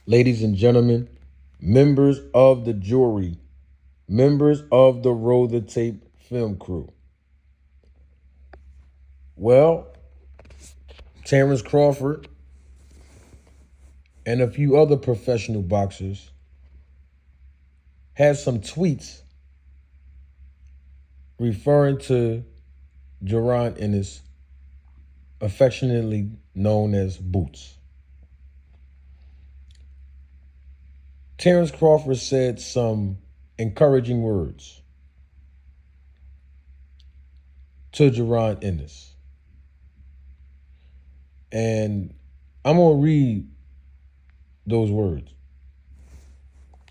ladies and gentlemen, members of the jury, members of the Roll the Tape film crew. Well, Terence Crawford and a few other professional boxers had some tweets referring to Jaron Ennis, affectionately known as Boots. Terence Crawford said some encouraging words to Jaron Ennis. And I'm going to read those words.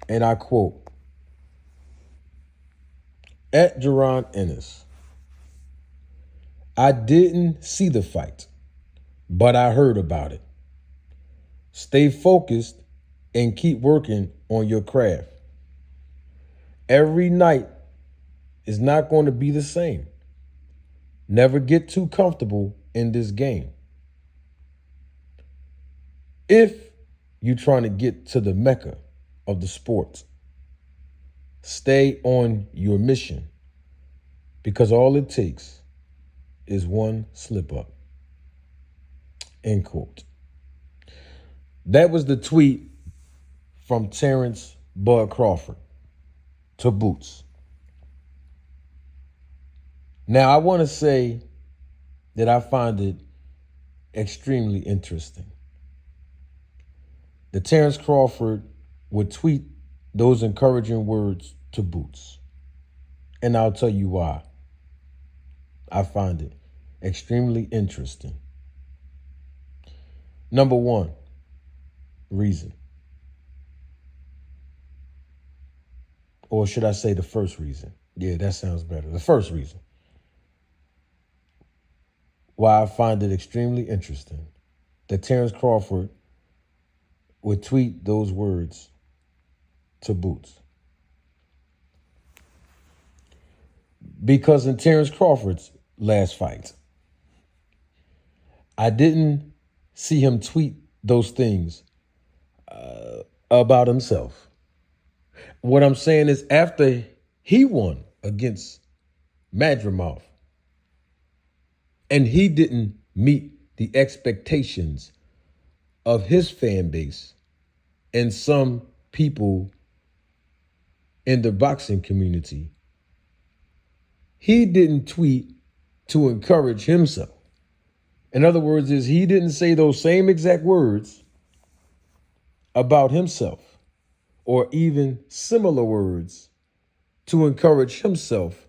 And I quote, "At Jaron Ennis, I didn't see the fight, but I heard about it. Stay focused and keep working on your craft. Every night is not going to be the same. Never get too comfortable in this game. If you're trying to get to the mecca of the sport, stay on your mission, because all it takes is one slip up." End quote. That was the tweet from Terence Bud Crawford to Boots. Now, I want to say that I find it extremely interesting that Terence Crawford would tweet those encouraging words to Boots. And I'll tell you why. I find it extremely interesting. Number one, reason. Or should I say the first reason? Yeah, that sounds better. The first reason why I find it extremely interesting that Terence Crawford would tweet those words to Boots. Because in Terence Crawford's last fight, I didn't see him tweet those things about himself. What I'm saying is, after he won against Madrimov and he didn't meet the expectations of his fan base and some people in the boxing community, he didn't tweet to encourage himself. In other words, he didn't say those same exact words about himself, or even similar words to encourage himself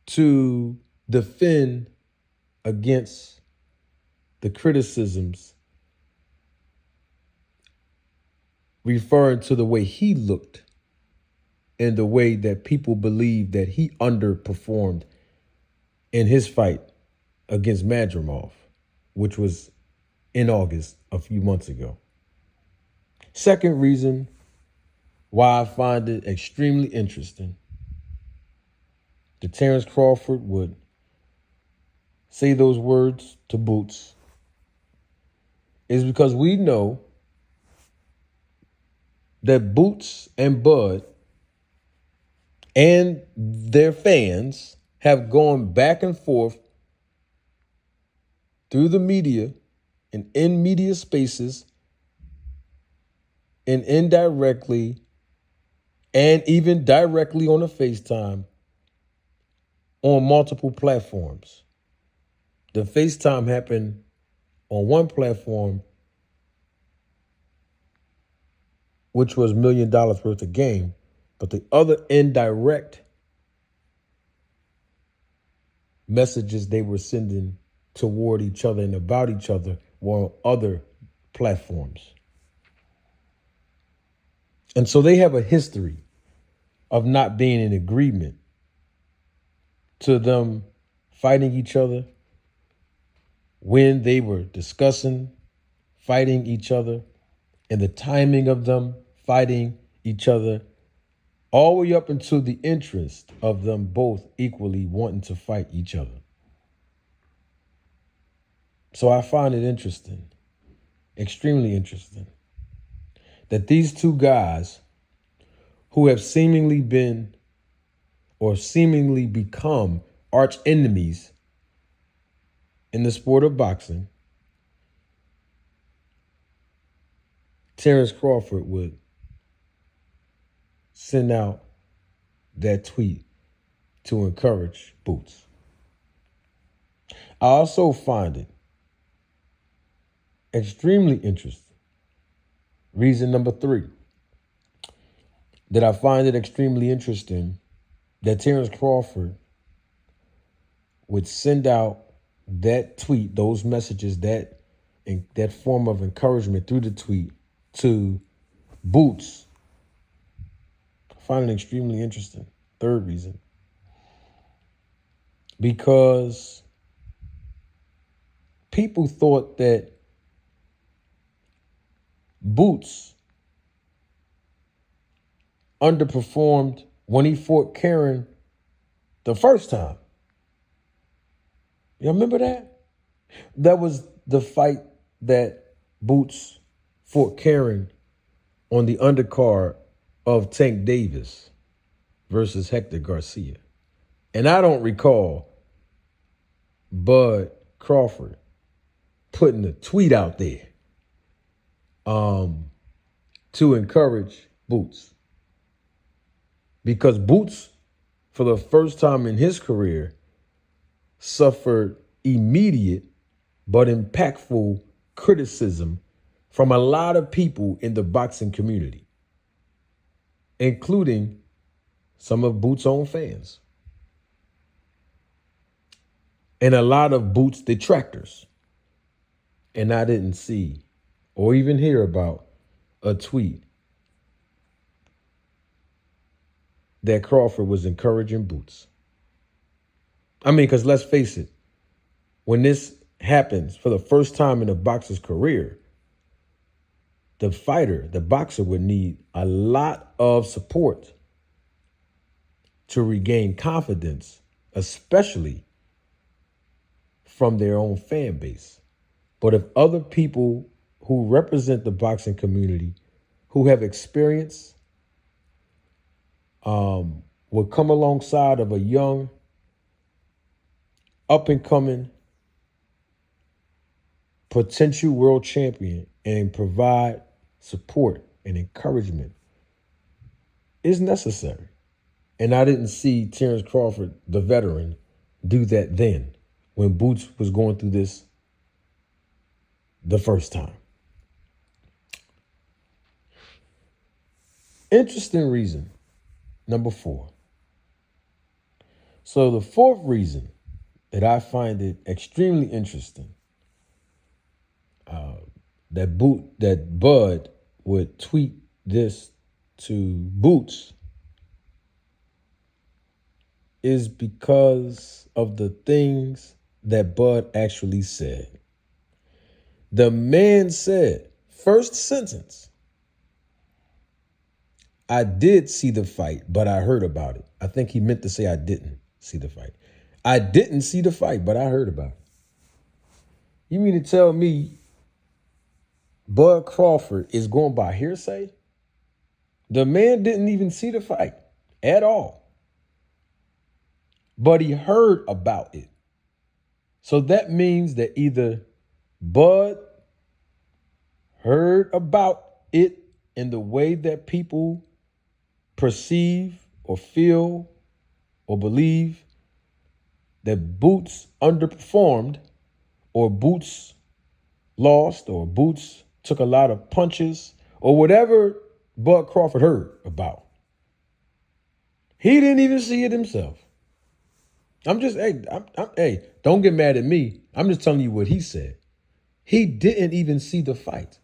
to defend against the criticisms referring to the way he looked and the way that people believed that he underperformed in his fight against Madrimov, which was in August a few months ago. Second reason why I find it extremely interesting that Terence Crawford would say those words to Boots is because we know that Boots and Bud and their fans have gone back and forth through the media and in media spaces and indirectly and even directly on a FaceTime on multiple platforms. The FaceTime happened on one platform, which was $1 million worth of game, but the other indirect messages they were sending toward each other and about each other were on other platforms. And so they have a history of not being in agreement to them fighting each other when they were discussing fighting each other and the timing of them fighting each other, all the way up into the interest of them both equally wanting to fight each other. So I find it interesting, extremely interesting, that these two guys who have seemingly been or seemingly become arch enemies in the sport of boxing, Terence Crawford would send out that tweet to encourage Boots. I also find it extremely interesting. Reason number 3, that I find it extremely interesting that Terence Crawford would send out that tweet, those messages, that form of encouragement through the tweet to Boots. I find it extremely interesting. Third reason, because people thought that Boots underperformed when he fought Karen the first time. You remember that? That was the fight that Boots fought Karen on the undercard of Tank Davis versus Hector Garcia. And I don't recall Bud Crawford putting a tweet out there to encourage Boots. Because Boots, for the first time in his career, suffered immediate but impactful criticism from a lot of people in the boxing community, including some of Boots' own fans and a lot of Boots' detractors. And I didn't see or even hear about a tweet that Crawford was encouraging Boots. I mean, because let's face it, when this happens for the first time in a boxer's career, the fighter, the boxer, would need a lot of support to regain confidence, especially from their own fan base. But if other people who represent the boxing community, who have experience, would come alongside of a young, up-and-coming potential world champion and provide support and encouragement, is necessary. And I didn't see Terence Crawford, the veteran, do that then when Boots was going through this the first time. Interesting reason, number 4. So the fourth reason that I find it extremely interesting that Bud would tweet this to Boots is because of the things that Bud actually said. The man said, first sentence, "I did see the fight, but I heard about it." I think he meant to say I didn't see the fight. I didn't see the fight, but I heard about it. You mean to tell me Bud Crawford is going by hearsay? The man didn't even see the fight at all, but he heard about it. So that means that either Bud heard about it in the way that people perceive or feel or believe that Boots underperformed, or Boots lost, or Boots took a lot of punches, or whatever Bud Crawford heard about. He didn't even see it himself. Hey, don't get mad at me. I'm just telling you what he said. He didn't even see the fight,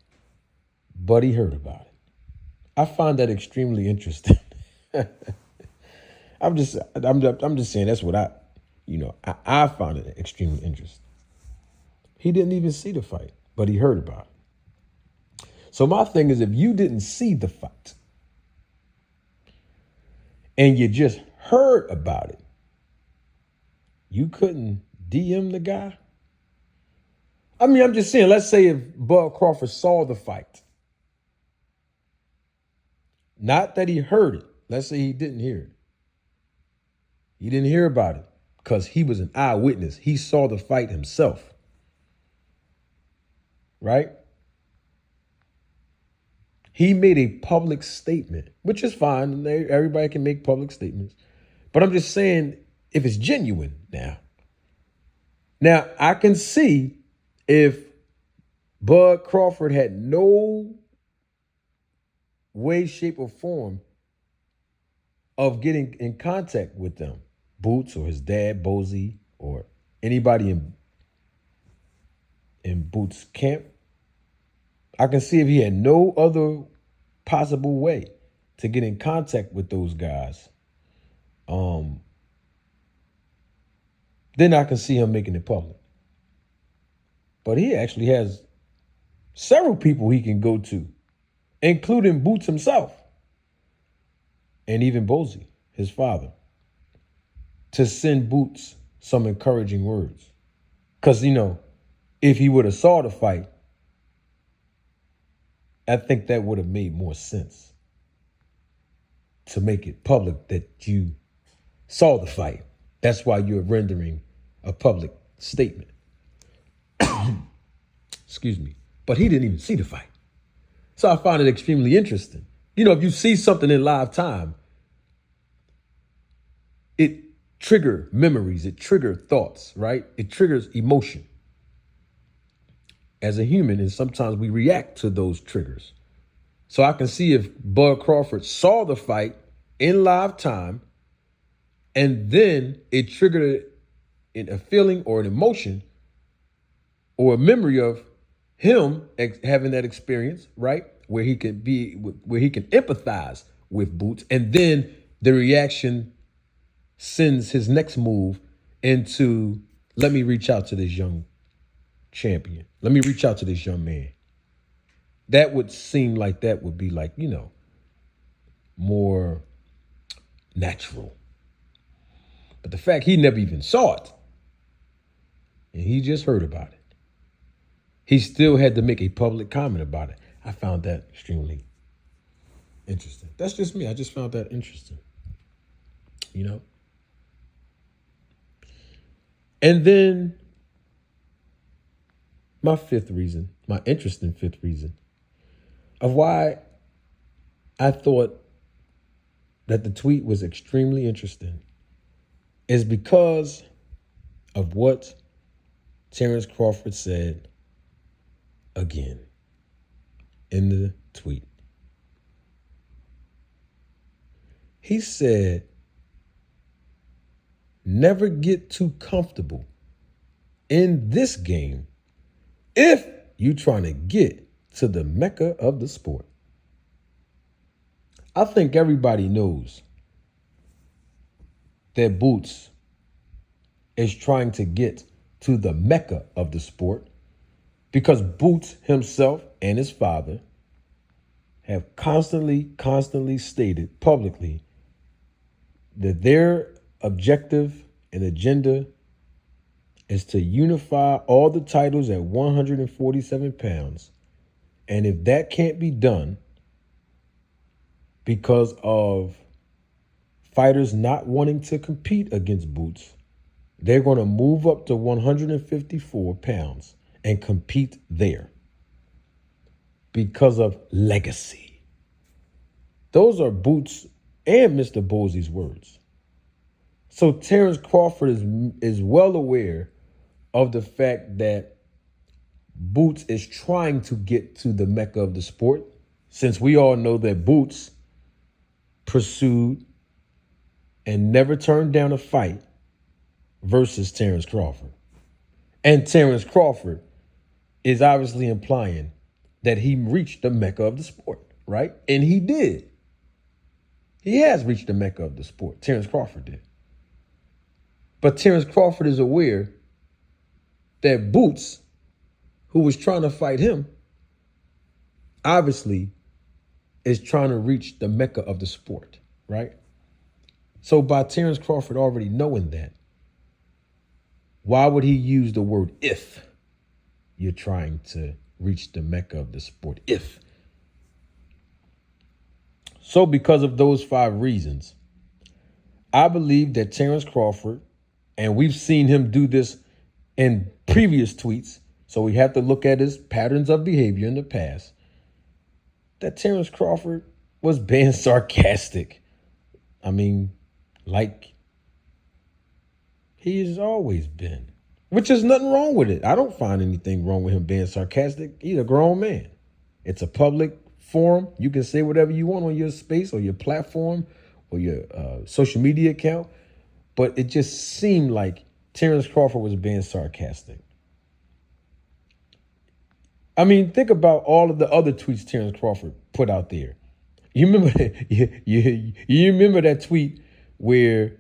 but he heard about it. I find that extremely interesting. I'm just saying that's what I found it extremely interesting. He didn't even see the fight, but he heard about it. So my thing is, if you didn't see the fight and you just heard about it, you couldn't DM the guy? I mean, I'm just saying, let's say if Bud Crawford saw the fight Not that he heard it. Let's say he didn't hear it. He didn't hear about it because he was an eyewitness. He saw the fight himself. Right? He made a public statement, which is fine. Everybody can make public statements. But I'm just saying, if it's genuine now. Now, I can see if Bud Crawford had no way, shape, or form of getting in contact with them, Boots or his dad, Bozy, or anybody in Boots' camp. I can see if he had no other possible way to get in contact with those guys, then I can see him making it public. But he actually has several people he can go to, including Boots himself and even Bozy, his father, to send Boots some encouraging words. Because, if he would have saw the fight, I think that would have made more sense to make it public that you saw the fight. That's why you're rendering a public statement. Excuse me. But he didn't even see the fight. So I find it extremely interesting. If you see something in live time, it triggers memories, it triggers thoughts, right? It triggers emotion. As a human, and sometimes we react to those triggers. So I can see if Bud Crawford saw the fight in live time, and then it triggered a feeling or an emotion or a memory of him having that experience, right? Where he can empathize with Boots, and then the reaction sends his next move into, let me reach out to this young champion. Let me reach out to this young man. That would seem like that would be like, more natural. But the fact he never even saw it, and he just heard about it, he still had to make a public comment about it. I found that extremely interesting. That's just me. I just found that interesting. And then my interesting fifth reason of why I thought that the tweet was extremely interesting is because of what Terence Crawford said again in the tweet. He said, never get too comfortable in this game if you're trying to get to the mecca of the sport. I think everybody knows that Boots is trying to get to the mecca of the sport because Boots himself and his father have constantly stated publicly that their objective and agenda is to unify all the titles at 147 pounds. And if that can't be done because of fighters not wanting to compete against Boots, they're going to move up to 154 pounds and compete there because of legacy. Those are Boots and Mr. Bozy's words. So Terence Crawford is well aware of the fact that Boots is trying to get to the mecca of the sport, since we all know that Boots pursued and never turned down a fight versus Terence Crawford. And Terence Crawford is obviously implying that he reached the mecca of the sport, right? And he did. He has reached the mecca of the sport. Terence Crawford did. But Terence Crawford is aware that Boots, who was trying to fight him, obviously is trying to reach the mecca of the sport, right? So by Terence Crawford already knowing that, why would he use the word if you're trying to reach the mecca of the sport? If. So because of those 5 reasons, I believe that Terence Crawford, and we've seen him do this in previous tweets, so we have to look at his patterns of behavior in the past, that Terence Crawford was being sarcastic. I mean, like he has always been, which is nothing wrong with it. I don't find anything wrong with him being sarcastic. He's a grown man. It's a public forum. You can say whatever you want on your space or your platform or your social media account. But it just seemed like Terence Crawford was being sarcastic. I mean, think about all of the other tweets Terence Crawford put out there. You remember you remember that tweet where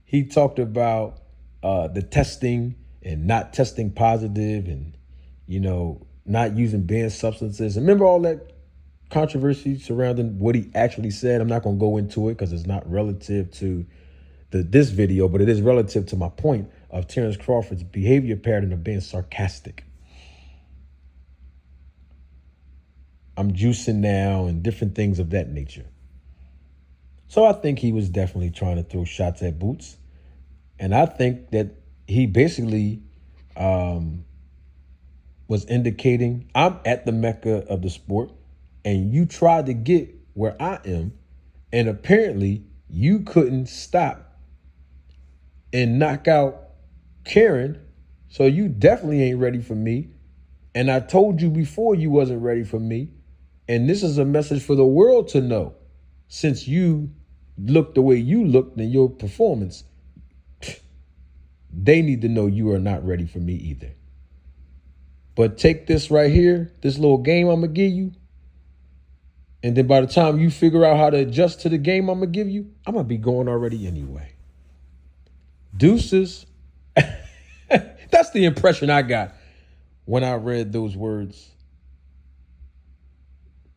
he talked about the testing and not testing positive and, not using banned substances. Remember all that controversy surrounding what he actually said? I'm not going to go into it because it's not relative to this video, but it is relative to my point of Terence Crawford's behavior pattern of being sarcastic. I'm juicing now and different things of that nature. So I think he was definitely trying to throw shots at Boots. And I think that he basically was indicating, I'm at the mecca of the sport and you tried to get where I am. And apparently you couldn't stop and knock out Karen. So you definitely ain't ready for me. And I told you before you wasn't ready for me. And this is a message for the world to know. Since you looked the way you looked in your performance, they need to know you are not ready for me either. But take this right here, this little game I'm going to give you. And then by the time you figure out how to adjust to the game I'm going to give you, I'm going to be going already anyway. Deuces. That's the impression I got when I read those words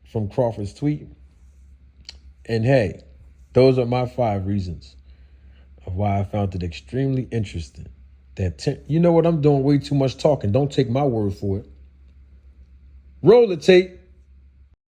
from Crawford's tweet. And hey, those are my 5 reasons of why I found it extremely interesting that, you know what, I'm doing way too much talking. Don't take my word for it. Roll the tape.